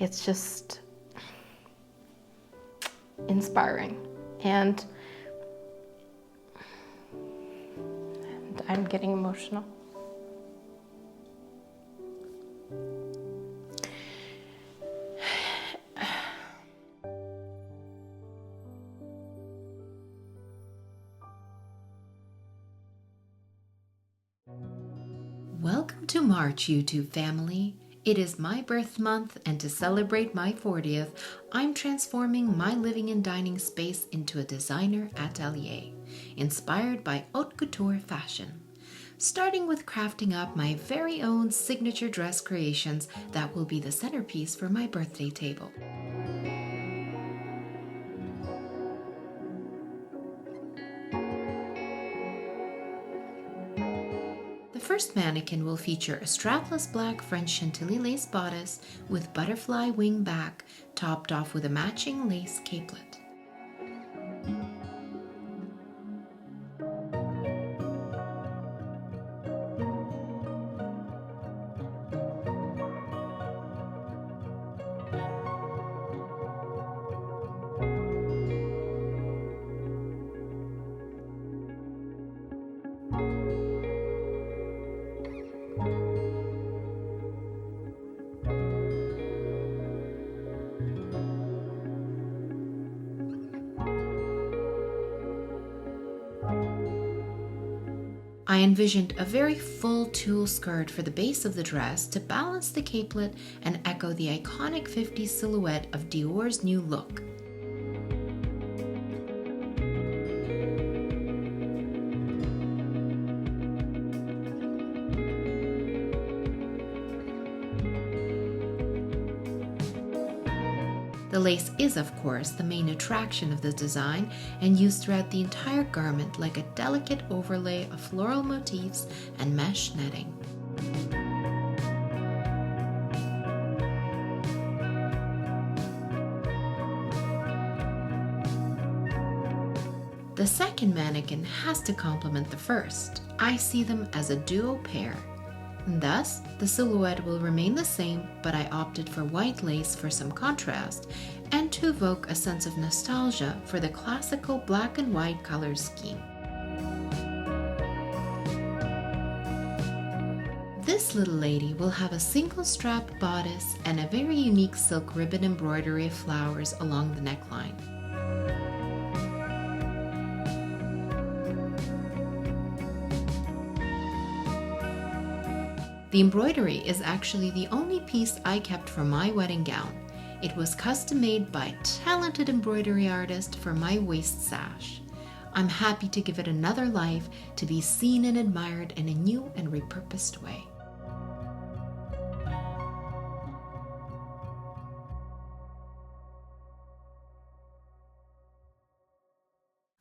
It's just inspiring. And I'm getting emotional. Welcome to March, YouTube family. It is my birth month, and to celebrate my 40th, I'm transforming my living and dining space into a designer atelier, inspired by Haute Couture fashion. Starting with crafting up my very own signature dress creations that will be the centerpiece for my birthday table. The first mannequin will feature a strapless black French Chantilly lace bodice with butterfly wing back, topped off with a matching lace capelet. I envisioned a very full tulle skirt for the base of the dress to balance the capelet and echo the iconic 50s silhouette of Dior's new look. The lace is, of course, the main attraction of the design and used throughout the entire garment like a delicate overlay of floral motifs and mesh netting. The second mannequin has to complement the first. I see them as a duo pair. Thus, the silhouette will remain the same, but I opted for white lace for some contrast and to evoke a sense of nostalgia for the classical black and white color scheme. This little lady will have a single strap bodice and a very unique silk ribbon embroidery of flowers along the neckline. The embroidery is actually the only piece I kept from my wedding gown. It was custom made by a talented embroidery artist for my waist sash. I'm happy to give it another life to be seen and admired in a new and repurposed way.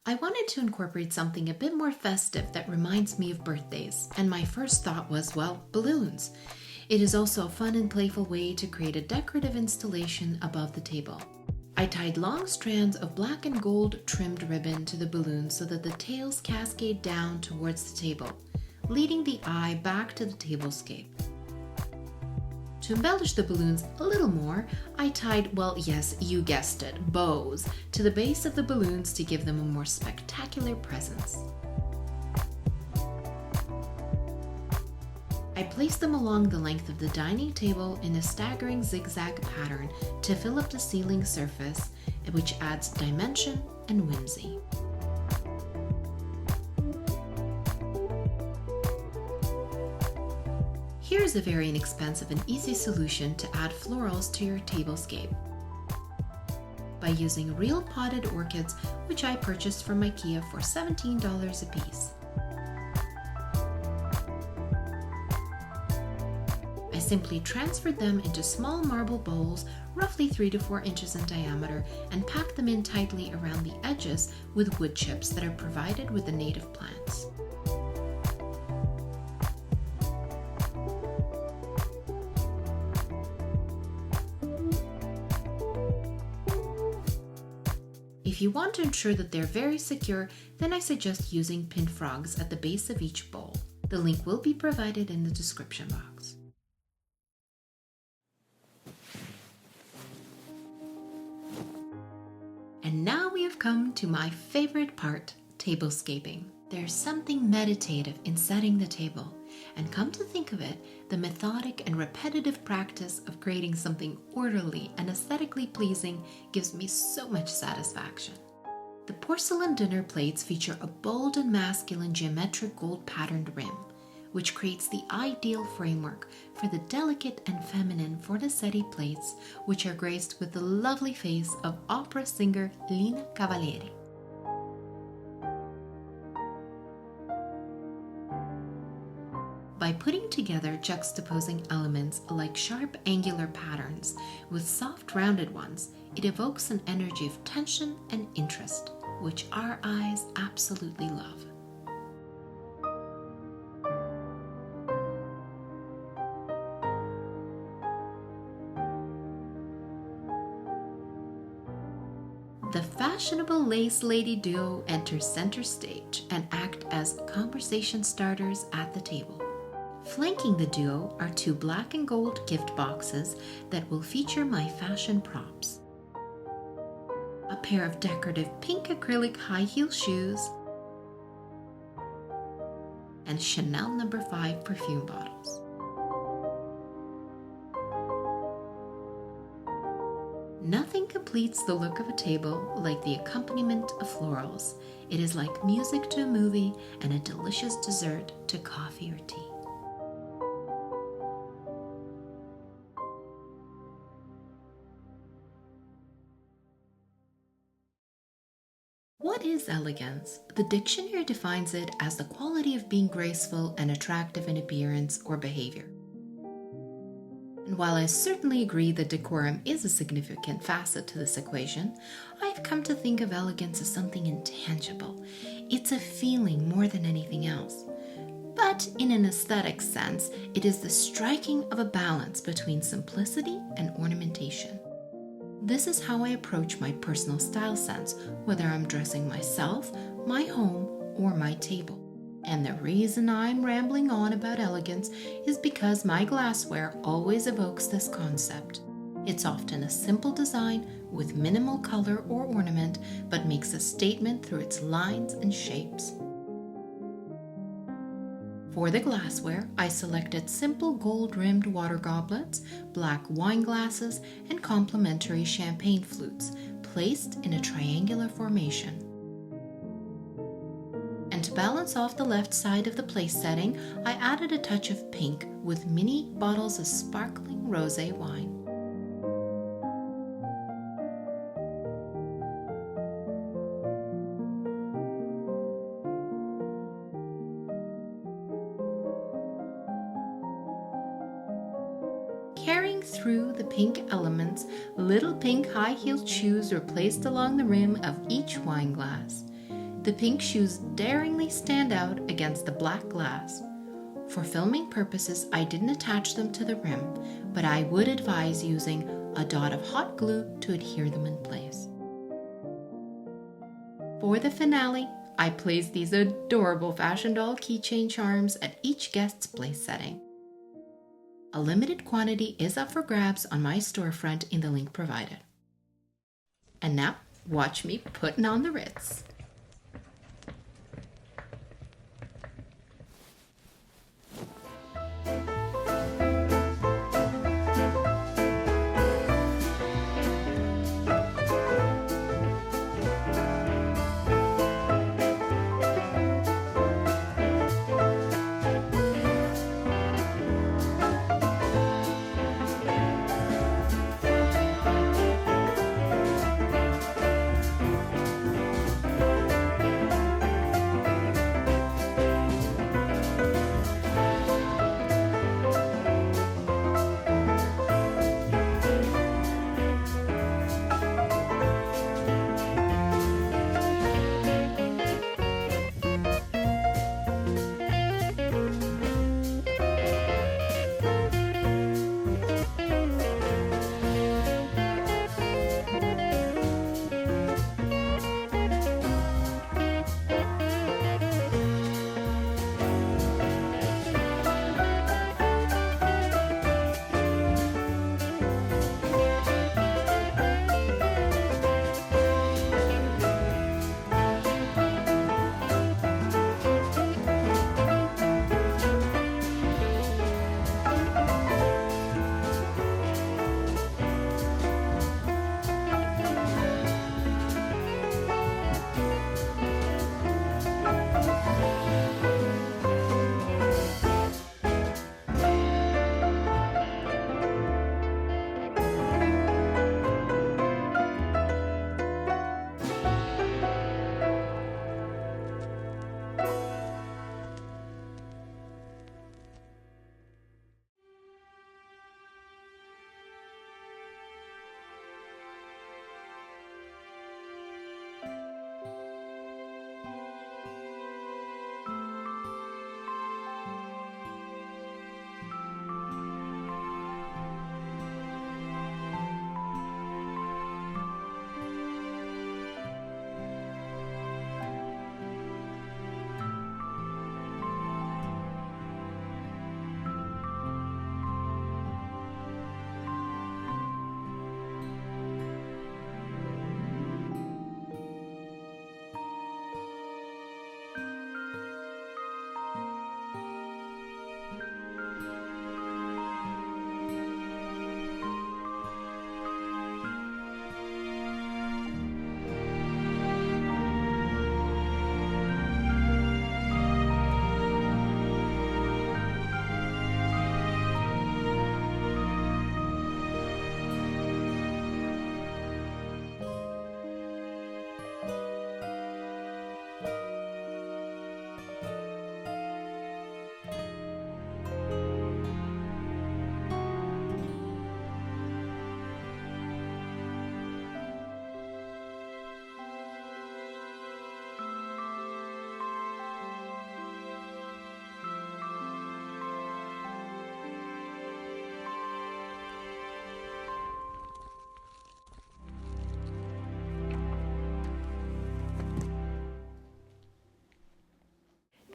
I wanted to incorporate something a bit more festive that reminds me of birthdays, and my first thought was, well, balloons. It is also a fun and playful way to create a decorative installation above the table. I tied long strands of black and gold trimmed ribbon to the balloons so that the tails cascade down towards the table, leading the eye back to the tablescape. To embellish the balloons a little more, I tied, well, yes, you guessed it, bows to the base of the balloons to give them a more spectacular presence. I placed them along the length of the dining table in a staggering zigzag pattern to fill up the ceiling surface, which adds dimension and whimsy. Here's a very inexpensive and easy solution to add florals to your tablescape. By using real potted orchids, which I purchased from IKEA for $17 a piece. I simply transferred them into small marble bowls, roughly 3 to 4 inches in diameter, and packed them in tightly around the edges with wood chips that are provided with the native plants. If you want to ensure that they're very secure, then I suggest using pin frogs at the base of each bowl. The link will be provided in the description box. And now we have come to my favorite part, tablescaping. There's something meditative in setting the table, and come to think of it, the methodic and repetitive practice of creating something orderly and aesthetically pleasing gives me so much satisfaction. The porcelain dinner plates feature a bold and masculine geometric gold patterned rim, which creates the ideal framework for the delicate and feminine Fornasetti plates, which are graced with the lovely face of opera singer Lina Cavalieri. By putting together juxtaposing elements like sharp angular patterns with soft rounded ones, it evokes an energy of tension and interest, which our eyes absolutely love. The fashionable lace lady duo enter center stage and act as conversation starters at the table. Flanking the duo are two black and gold gift boxes that will feature my fashion props. A pair of decorative pink acrylic high heel shoes and Chanel No. 5 perfume bottles. Nothing completes the look of a table like the accompaniment of florals. It is like music to a movie and a delicious dessert to coffee or tea. What is elegance? The dictionary defines it as the quality of being graceful and attractive in appearance or behavior. And while I certainly agree that decorum is a significant facet to this equation, I've come to think of elegance as something intangible. It's a feeling more than anything else. But in an aesthetic sense, it is the striking of a balance between simplicity and ornamentation. This is how I approach my personal style sense, whether I'm dressing myself, my home, or my table. And the reason I'm rambling on about elegance is because my glassware always evokes this concept. It's often a simple design with minimal color or ornament, but makes a statement through its lines and shapes. For the glassware, I selected simple gold-rimmed water goblets, black wine glasses, and complementary champagne flutes, placed in a triangular formation. And to balance off the left side of the place setting, I added a touch of pink with mini bottles of sparkling rosé wine. Carrying through the pink elements, little pink high-heeled shoes were placed along the rim of each wine glass. The pink shoes daringly stand out against the black glass. For filming purposes, I didn't attach them to the rim, but I would advise using a dot of hot glue to adhere them in place. For the finale, I placed these adorable fashion doll keychain charms at each guest's place setting. A limited quantity is up for grabs on my storefront in the link provided. And now, watch me putting on the Ritz.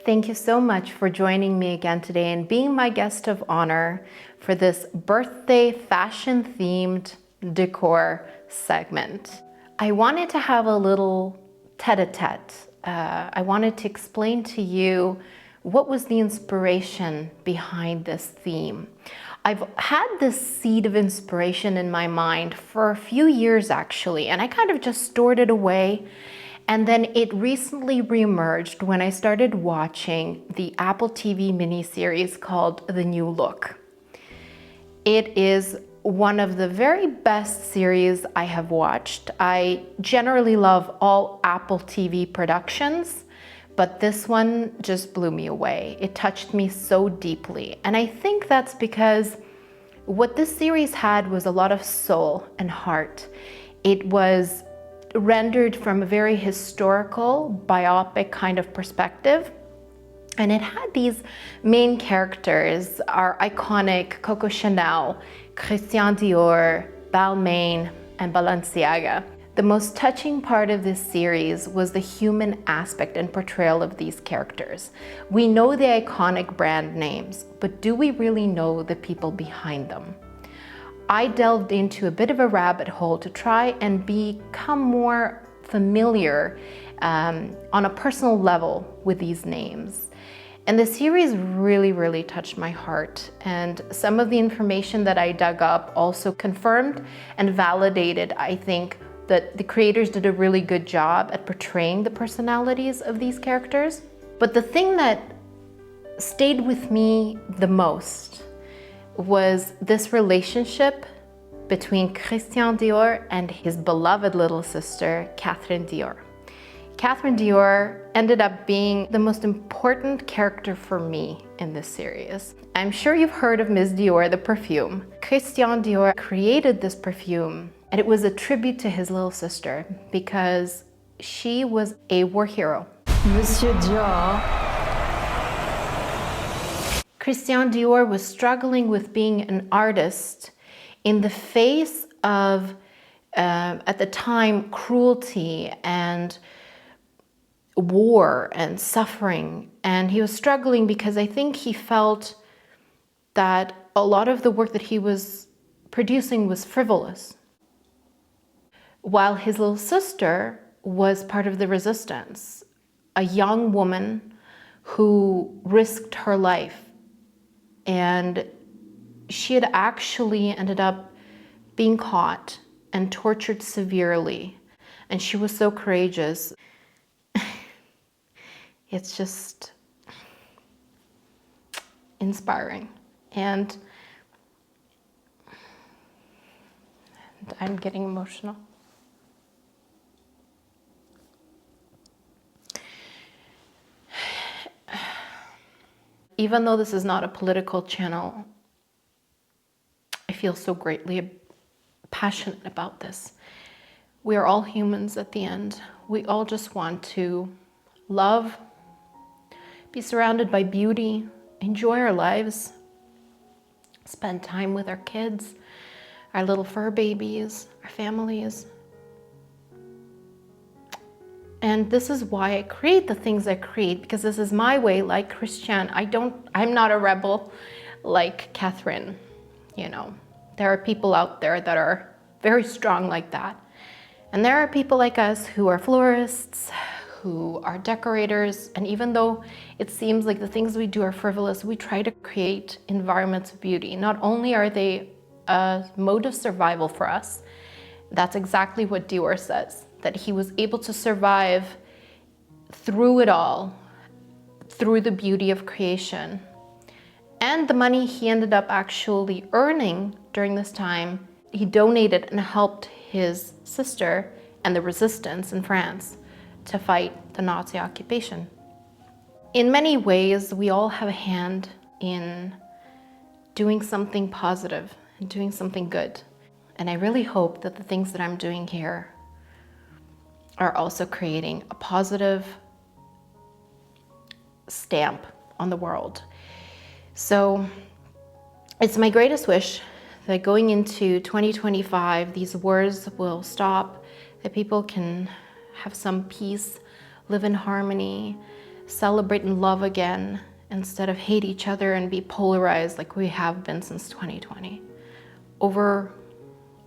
Thank you so much for joining me again today and being my guest of honor for this birthday fashion themed decor segment. I wanted to have a little tête-à-tête. I wanted to explain to you what was the inspiration behind this theme. I've had this seed of inspiration in my mind for a few years actually, and I kind of just stored it away. And then it recently reemerged when I started watching the Apple TV miniseries called The New Look. It is one of the very best series I have watched. I generally love all Apple TV productions, but this one just blew me away. It touched me so deeply. And I think that's because what this series had was a lot of soul and heart. It was rendered from a very historical, biopic kind of perspective. And it had these main characters, our iconic Coco Chanel, Christian Dior, Balmain, and Balenciaga. The most touching part of this series was the human aspect and portrayal of these characters. We know the iconic brand names, but do we really know the people behind them? I delved into a bit of a rabbit hole to try and become more familiar on a personal level with these names. And the series really touched my heart. And some of the information that I dug up also confirmed and validated, I think, that the creators did a really good job at portraying the personalities of these characters. But the thing that stayed with me the most was this relationship between Christian Dior and his beloved little sister, Catherine Dior. Catherine Dior ended up being the most important character for me in this series. I'm sure you've heard of Miss Dior, the perfume. Christian Dior created this perfume, and it was a tribute to his little sister because she was a war hero. Monsieur Dior. Christian Dior was struggling with being an artist in the face of, at the time, cruelty and war and suffering. And he was struggling because I think he felt that a lot of the work that he was producing was frivolous. While his little sister was part of the resistance, a young woman who risked her life. And she had actually ended up being caught and tortured severely. And she was so courageous. It's just inspiring. And I'm getting emotional. Even though this is not a political channel, I feel so greatly passionate about this. We are all humans at the end. We all just want to love, be surrounded by beauty, enjoy our lives, spend time with our kids, our little fur babies, our families. And this is why I create the things I create, because this is my way, like Christian. I'm not a rebel like Catherine, you know. There are people out there that are very strong like that. And there are people like us who are florists, who are decorators, and even though it seems like the things we do are frivolous, we try to create environments of beauty. Not only are they a mode of survival for us, that's exactly what Dior says, that he was able to survive through it all, through the beauty of creation. And the money he ended up actually earning during this time, he donated and helped his sister and the resistance in France to fight the Nazi occupation. In many ways, we all have a hand in doing something positive and doing something good. And I really hope that the things that I'm doing here are also creating a positive stamp on the world. So it's my greatest wish that going into 2025, these wars will stop, that people can have some peace, live in harmony, celebrate and love again instead of hate each other and be polarized like we have been since 2020 over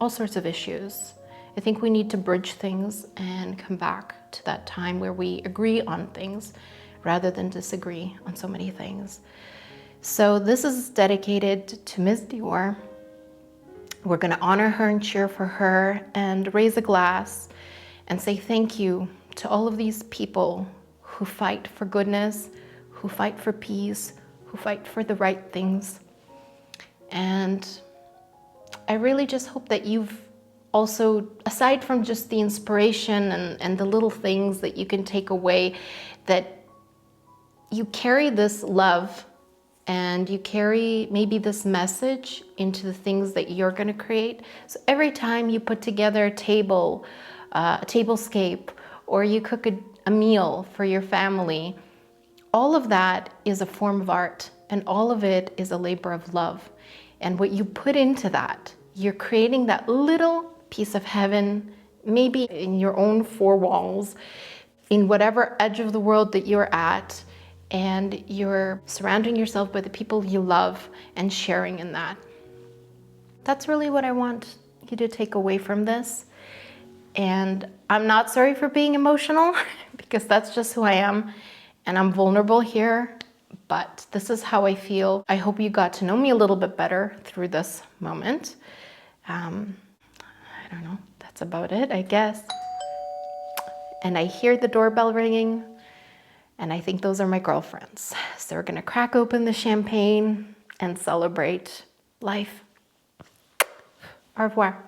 all sorts of issues. I think we need to bridge things and come back to that time where we agree on things rather than disagree on so many things. So this is dedicated to Ms. Dior. We're going to honor her and cheer for her and raise a glass and say thank you to all of these people who fight for goodness, who fight for peace, who fight for the right things. And I really just hope that you've also, aside from just the inspiration and the little things that you can take away, that you carry this love and you carry maybe this message into the things that you're going to create. So every time you put together a table, a tablescape, or you cook a meal for your family, all of that is a form of art, and all of it is a labor of love. And what you put into that, you're creating that little piece of heaven, maybe in your own four walls, in whatever edge of the world that you're at, and you're surrounding yourself by the people you love and sharing in that. That's really what I want you to take away from this. And I'm not sorry for being emotional because that's just who I am, and I'm vulnerable here, but this is how I feel. I hope you got to know me a little bit better through this moment. I don't know, that's about it, I guess. And I hear the doorbell ringing, and I think those are my girlfriends. So we're gonna crack open the champagne and celebrate life. Au revoir.